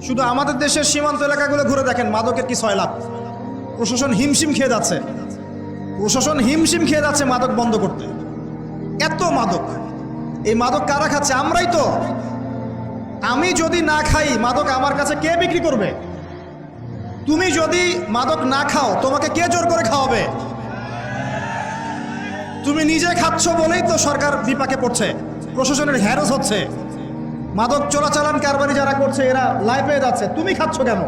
শুধু আমাদের দেশের সীমান্ত এলাকাগুলো ঘুরে দেখেন, মাদকের কি সয়লাভ। প্রশাসন হিমশিম খেয়ে যাচ্ছে, প্রশাসন হিমশিম খেয়ে যাচ্ছে মাদক বন্ধ করতে। এত মাদক, এই মাদক কারা খাচ্ছে? আমরাই তো। আমি যদি না খাই মাদক আমার কাছে কে বিক্রি করবে? তুমি যদি মাদক না খাও তোমাকে কে জোর করে খাওয়াবে? তুমি নিজে খাচ্ছ বলেই তো সরকার বিপাকে পড়ছে, প্রশাসনের হ্যারাস হচ্ছে, মাদক চোরাচালান কারবারি যারা করছে এরা লাই পেয়ে যাচ্ছে। তুমি খাচ্ছ কেন?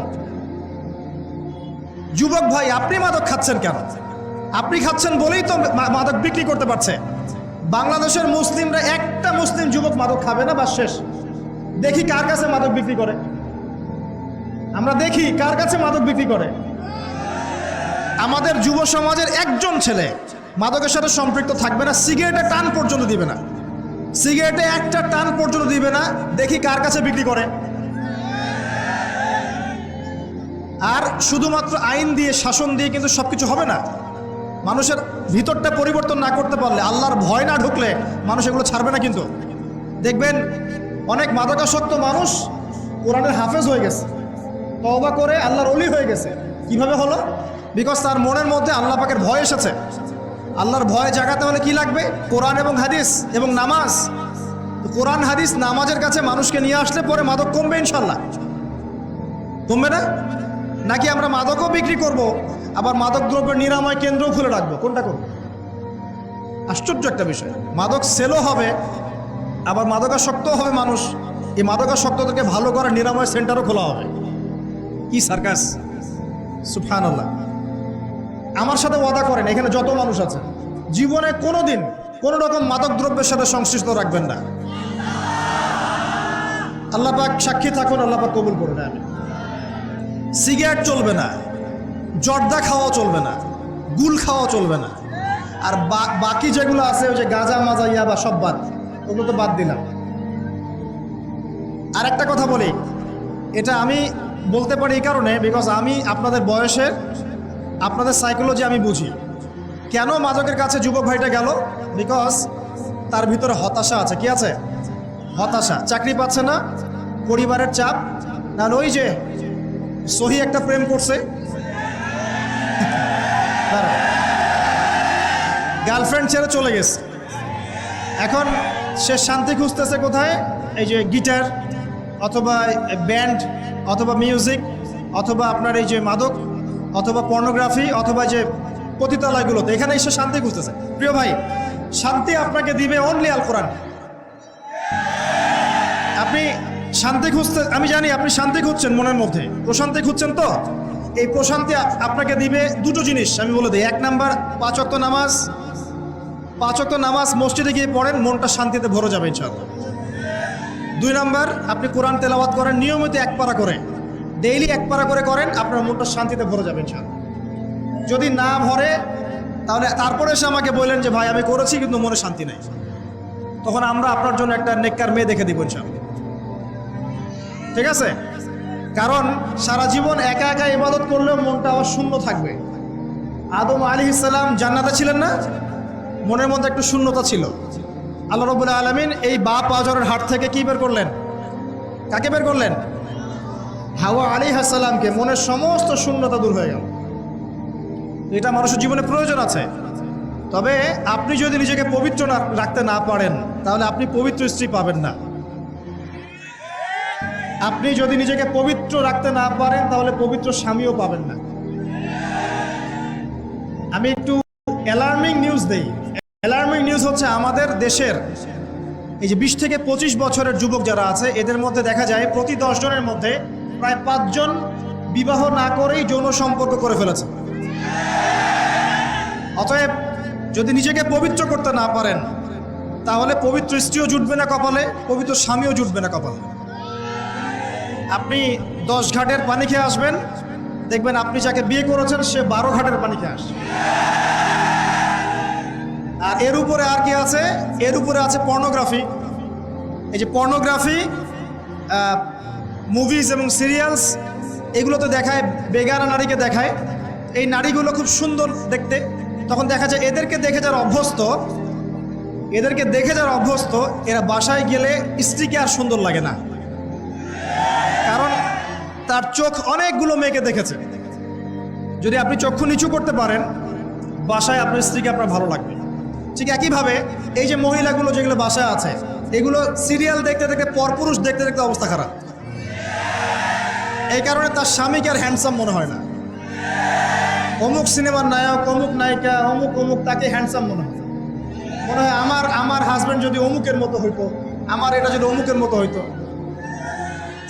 যুবক ভাই, আপনি মাদক খাচ্ছেন কেন? আপনি খাচ্ছেন বলেই তো মাদক বিক্রি করতে পারছে। বাংলাদেশের মুসলিমরা, একটা মুসলিম যুবক মাদক খাবে না, বা শেষ। দেখি কার কাছে মাদক বিক্রি করে, আমরা দেখি কার কাছে মাদক বিক্রি করে। আমাদের যুব সমাজের একজন ছেলে মাদকের সাথে সম্পৃক্ত থাকবে না, সিগারেটে টান পর্যন্ত দিবে না, সিগারেটে একটা টান পর্যন্ত দিবে না। দেখি কার কাছে বিক্রি করে। আর শুধুমাত্র আইন দিয়ে, শাসন দিয়ে কিন্তু সবকিছু হবে না। মানুষের ভিতরটা পরিবর্তন না করতে পারলে, আল্লাহর ভয় না ঢুকলে মানুষ এগুলো ছাড়বে না। কিন্তু দেখবেন অনেক মাদকাসক্ত মানুষ কোরআনের হাফেজ হয়ে গেছে, তওবা করে আল্লাহর ওলি হয়ে গেছে। কিভাবে হলো? বিকজ তার মনের মধ্যে আল্লাহ পাকের ভয় এসেছে। আল্লাহর ভয় জাগাতে হলে কি লাগবে? কোরআন এবং হাদিস এবং নামাজ। কোরআন হাদিস নামাজের কাছে মানুষকে নিয়ে আসলে পরে মাদক কমবে ইনশাল্লাহ। কমবে না? নাকি আমরা মাদকও বিক্রি করব, আবার মাদক দ্রব্যের নিরাময় কেন্দ্রও খুলে রাখবো? কোনটা করব? আশ্চর্য একটা বিষয়। মাদক সেলও হবে, আবার মাদকাসক্তও হবে মানুষ। এই মাদকাসক্তদেরকে ভালো করার নিরাময় সেন্টারও খোলা হবে। কি সার্কাস! সুবহানাল্লাহ। আমার সাথে ওয়াদা করেন, এখানে যত মানুষ আছে, জীবনে কোনোদিন কোনো রকম মাদক দ্রব্যের সাথে সংশ্লিষ্ট রাখবেন না। আল্লাহ পাক সাক্ষী থাকুন, আল্লাহ পাক কবুল করে নেন। সিগারেট চলবে না, জর্দা খাওয়া চলবে না, গুল খাওয়া চলবে না, আর বাকি যেগুলো আছে ওই যে গাঁজা মাজা ইয়াবা সব বাদ, ওগুলো তো বাদ দিলাম। আর একটা কথা বলি, এটা আমি বলতে পারি এই কারণে, বিকজ আমি আপনাদের বয়সের, আপনাদের সাইকোলজি আমি বুঝি। কেন মাদকের কাছে যুবক ভাইটা গেল? বিকজ তার ভিতরে হতাশা আছে। কি আছে? হতাশা। চাকরি পাচ্ছে না, পরিবারের চাপ, না ওই যে সহি একটা প্রেম করছে, গার্লফ্রেন্ড ছেড়ে চলে গেছে, এখন সে শান্তি খুঁজতেছে কোথায়? এই যে গিটার অথবা ব্যান্ড অথবা মিউজিক অথবা আপনার এই যে মাদক অথবা পর্নোগ্রাফি অথবা যে পতিতালয়গুলোতে, এখানে এসে শান্তি খুঁজতেছে। প্রিয় ভাই, শান্তি আপনাকে দিবে অনলি আল কোরআন। আপনি শান্তি খুঁজতে, আমি জানি আপনি শান্তি খুঁজছেন, মনের মধ্যে প্রশান্তি খুঁজছেন। তো এই প্রশান্তি আপনাকে দিবে দুটো জিনিস আমি বলে দিই। এক নাম্বার, 5 ওয়াক্ত নামাজ। 5 ওয়াক্ত নামাজ মসজিদে গিয়ে পড়েন, মনটা শান্তিতে ভরে যাবে ইনশাআল্লাহ। 2 নাম্বার, আপনি কোরআন তেলাওয়াত করেন নিয়মিত 1 পারা করে, ডেইলি 1 পারা করে করেন, আপনার মনটা শান্তিতে ভরে যাবে ইনশাআল্লাহ। যদি না ভরে তাহলে তারপরে এসে আমাকে বললেন যে ভাই আমি করেছি কিন্তু মনে শান্তি নাই, তখন আমরা আপনার জন্য একটা নেককার মেয়ে দেখে দিব ইনশাআল্লাহ। ঠিক আছে? কারণ সারা জীবন একা একা ইবাদত করলেও মনটা আবার শূন্য থাকবে। আদম আলাইহিস সালাম জান্নাতে ছিলেন না? মনের মধ্যে একটু শূন্যতা ছিল। আল্লাহ রাব্বুল আলামিন এই বাপ আজরের হাট থেকে কি বের করলেন? কাকে বের করলেন? হাওয়া আলাইহিস সালামকে। মনের সমস্ত শূন্যতা দূর হয়ে গেল। এটা মানুষের জীবনে প্রয়োজন আছে। তবে আপনি যদি নিজেকে পবিত্র রাখতে না পারেন তাহলে আপনি পবিত্র স্ত্রী পাবেন না। আপনি যদি নিজেকে পবিত্র রাখতে না পারেন তাহলে পবিত্র স্বামীও পাবেন না। আমি একটু অ্যালার্মিং নিউজ দেই। অ্যালার্মিং নিউজ হচ্ছে আমাদের দেশের এই যে 20 থেকে 25 বছরের যুবক যারা আছে, এদের মধ্যে দেখা যায় প্রতি 10 জনের মধ্যে প্রায় 5 জন বিবাহ না করেই যৌন সম্পর্ক করে ফেলেছে। অতএব যদি নিজেকে পবিত্র করতে না পারেন তাহলে পবিত্র স্ত্রীও জুটবে না কপালে, পবিত্র স্বামীও জুটবে না কপালে। আপনি 10 ঘাটের পানি খেয়ে আসবেন, দেখবেন আপনি যাকে বিয়ে করেছেন সে 12 ঘাটের পানি খেয়ে আসছে। আর এর উপরে আর কি আছে? এর উপরে আছে পর্নোগ্রাফি। এই যে পর্নোগ্রাফি, মুভিজ এবং সিরিয়ালস, এগুলোতে দেখায় বেগানা নারীকে দেখায়। এই নারীগুলো খুব সুন্দর দেখতে, তখন দেখা যায় এদেরকে দেখে যারা অভ্যস্ত, এরা বাসায় গেলে স্ত্রীকে আর সুন্দর লাগে না। তার চোখ অনেকগুলো মেয়েকে দেখেছে। যদি আপনি চক্ষু নিচু করতে পারেন, বাসায় আপনার স্ত্রীকে আপনার ভালো লাগবে। ঠিক একইভাবে এই যে মহিলাগুলো যেগুলো বাসায় আছে, এগুলো সিরিয়াল দেখতে দেখতে, পরপুরুষ দেখতে দেখতে অবস্থা খারাপ। এই কারণে তার স্বামীকে আর হ্যান্ডসাম মনে হয় না। অমুক সিনেমার নায়ক, অমুক নায়িকা, অমুক অমুক, তাকে হ্যান্ডসাম মনে হয়। মনে হয় আমার হাজব্যান্ড যদি অমুকের মতো হইতো, আমার এটা যদি অমুকের মতো হইতো।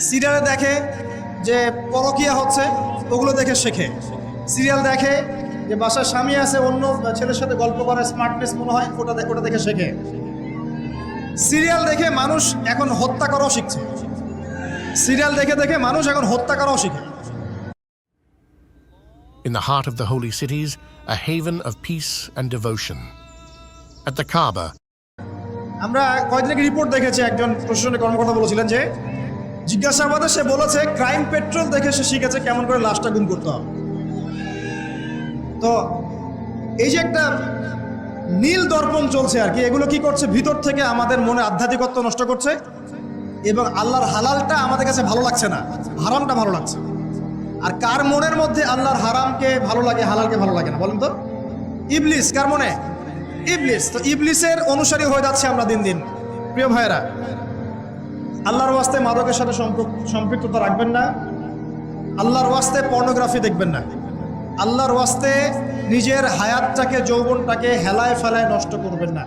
সিরিয়ালে দেখে যে পরকীয়া হচ্ছে, ওগুলো দেখে শেখে। সিরিয়াল দেখে যে বাসার স্বামী আছে, অন্য ছেলের সাথে গল্প করে, স্মার্টনেস মনে হয়, ওটা দেখে শেখে। সিরিয়াল দেখে মানুষ এখন হত্যা করাও শিখছে। সিরিয়াল দেখে দেখে মানুষ এখন হত্যা করাও শিখে। In the heart of the holy cities, a haven of peace and devotion. At the Kaaba, আমরা কয়েকদিন আগে রিপোর্ট দেখেছি, একজন প্রশাসনিক কর্মকর্তা বলেছিলেন যে জিজ্ঞাসাবাদে সে বলেছে ক্রাইম পেট্রোল দেখে সে শিখেছে কেমন করে লাশটা গুম করতে হবে। তো এই যে একটা নীল দর্পণ চলছে আর কি, এগুলো কি করছে? ভিতর থেকে আমাদের মনে আধ্যাত্মিকত্ব নষ্ট করছে এবং আল্লাহর হালালটা আমাদের কাছে ভালো লাগছে না, হারামটা ভালো লাগছে। আর কার মনের মধ্যে আল্লাহর হারামকে ভালো লাগে, হালালকে ভালো লাগে না বলেন তো? ইবলিস। কার মনে? ইবলিস। তো ইবলিসের অনুসারী হয়ে যাচ্ছে আমরা দিন দিন। প্রিয় ভাইয়েরা, আল্লাহর ওয়াস্তে মাদকের সাথে সম্পৃক্ততা রাখবেন না। আল্লাহর ওয়াস্তে পর্নোগ্রাফি দেখবেন না। আল্লাহর ওয়াস্তে নিজের হায়াতটাকে, যৌবনটাকে হেলায় ফেলায় নষ্ট করবেন না।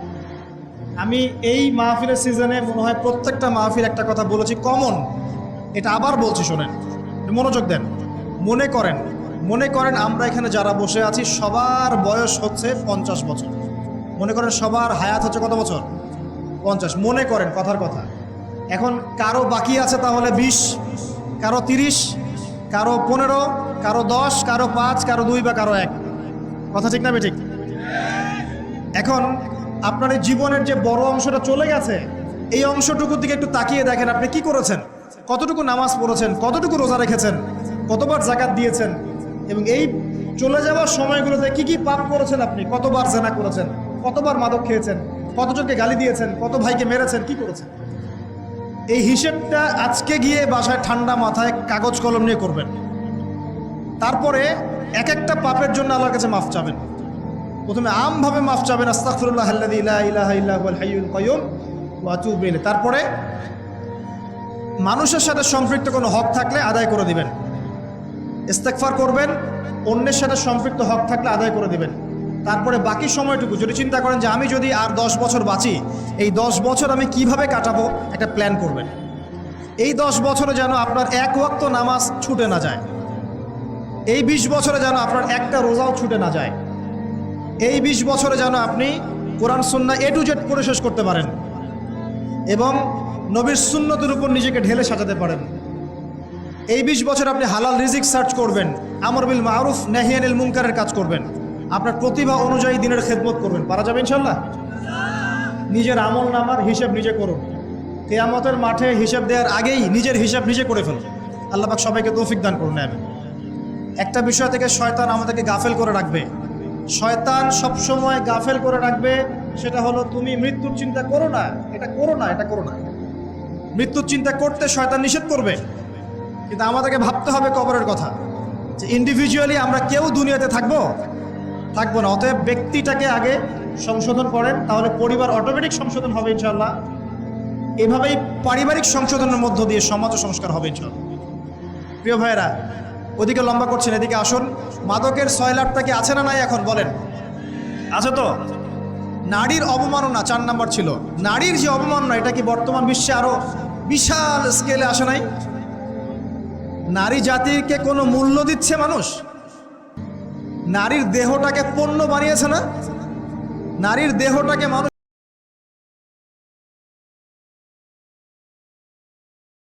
আমি এই মাহফিলের সিজনে মনে হয় প্রত্যেকটা মাহফিল একটা কথা বলেছি, কমন। এটা আবার বলছি, শোনেন, মনোযোগ দেন। মনে করেন আমরা এখানে যারা বসে আছি সবার বয়স হচ্ছে 50 বছর। মনে করেন সবার হায়াত হচ্ছে কত বছর? 50। মনে করেন, কথার কথা। এখন কারো বাকি আছে তাহলে 20, কারো 30, কারো 15, কারো 10, কারো 5, কারো 2 বা কারো 1। কথা ঠিক না বেঠিক? এখন আপনার এই জীবনের যে বড় অংশটা চলে গেছে, এই অংশটুকুর দিকে একটু তাকিয়ে দেখেন আপনি কি করেছেন, কতটুকু নামাজ পড়েছেন, কতটুকু রোজা রেখেছেন, কতবার যাকাত দিয়েছেন, এবং এই চলে যাওয়ার সময়গুলোতে কি কি পাপ করেছেন আপনি, কতবার জেনা করেছেন, কতবার মাদক খেয়েছেন, কতজনকে গালি দিয়েছেন, কত ভাইকে মেরেছেন, কি করেছেন। এই হিসেবটা আজকে গিয়ে বাসায় ঠান্ডা মাথায় কাগজ কলম নিয়ে করবেন। তারপরে এক একটা পাপের জন্য আল্লাহর কাছে মাফ চাবেন। প্রথমে আমভাবে মাফ চাবেন, আস্তাগফিরুল্লাহাল্লাযী লা ইলাহা ইল্লা হুয়াল হাইয়ুল কাইয়ুম ওয়া আতুবু ইলাইহি। তারপরে মানুষের সাথে সম্পৃক্ত কোনো হক থাকলে আদায় করে দিবেন, ইস্তেগফার করবেন। অন্যের সাথে সম্পৃক্ত হক থাকলে আদায় করে দিবেন। তারপরে বাকি সময়টুকু যদি চিন্তা করেন যে আমি যদি আর 10 বছর বাঁচি, এই 10 বছর আমি কিভাবে কাটাবো, একটা প্ল্যান করবেন। এই 10 বছরে যেন আপনার এক ওয়াক্ত নামাজ ছুটে না যায়। এই 20 বছরে যেন আপনার একটা রোজাও ছুটে না যায়। এই 20 বছরে যেন আপনি কোরআন সুন্নাহ A to Z পড়ে শেষ করতে পারেন এবং নবীর সুন্নতের উপর নিজেকে ঢেলে সাজাতে পারেন। এই 20 বছর আপনি হালাল রিজিক সার্চ করবেন, আমর বিল মারুফ নাহি আনিল মুনকারের কাজ করবেন, আপনার প্রতিভা অনুযায়ী দিনের খেদমত করবেন। পারা যাবে ইনশাল্লাহ? নিজের আমল নামার হিসাব নিজে করুন। কিয়ামতের মাঠে হিসাব দেওয়ার আগেই নিজের হিসাব নিজে করে ফেলুন। আল্লাহ পাক সবাইকে তৌফিক দান করুন। আমিন। একটা বিষয় থেকে শয়তান আমাদেরকে গাফেল করে রাখবে। শয়তান সবসময় গাফেল করে রাখবে, সেটা হলো তুমি মৃত্যুর চিন্তা করো না, এটা করো না, এটা করো না। মৃত্যুর চিন্তা করতে শয়তান নিষেধ করবে, কিন্তু আমাদেরকে ভাবতে হবে কবরের কথা, যে ইন্ডিভিজুয়ালি আমরা কেউ দুনিয়াতে থাকবো না। অতএব ব্যক্তিটাকে আগে সংশোধন করেন, তাহলে পরিবার অটোমেটিক সংশোধন হবে ইনশাল্লাহ। এভাবেই পারিবারিক সংশোধনের মধ্য দিয়ে সমাজ সংস্কার হবে ইনশাল্লাহ। প্রিয় ভাইয়েরা, ওদিকে লম্বা করছেন, এদিকে আসুন। মাদকের সয়লাটটা কি আছে না নাই এখন বলেন? আছে তো? নারীর অবমাননা 4 নাম্বার ছিল। নারীর যে অবমাননা, এটা কি বর্তমান বিশ্বে আরো বিশাল স্কেলে আসে নাই? নারী জাতিকে কোনো মূল্য দিচ্ছে মানুষ? নারীর দেহটাকে পণ্য বানিয়েছে না? নারীর দেহটাকে মানুষ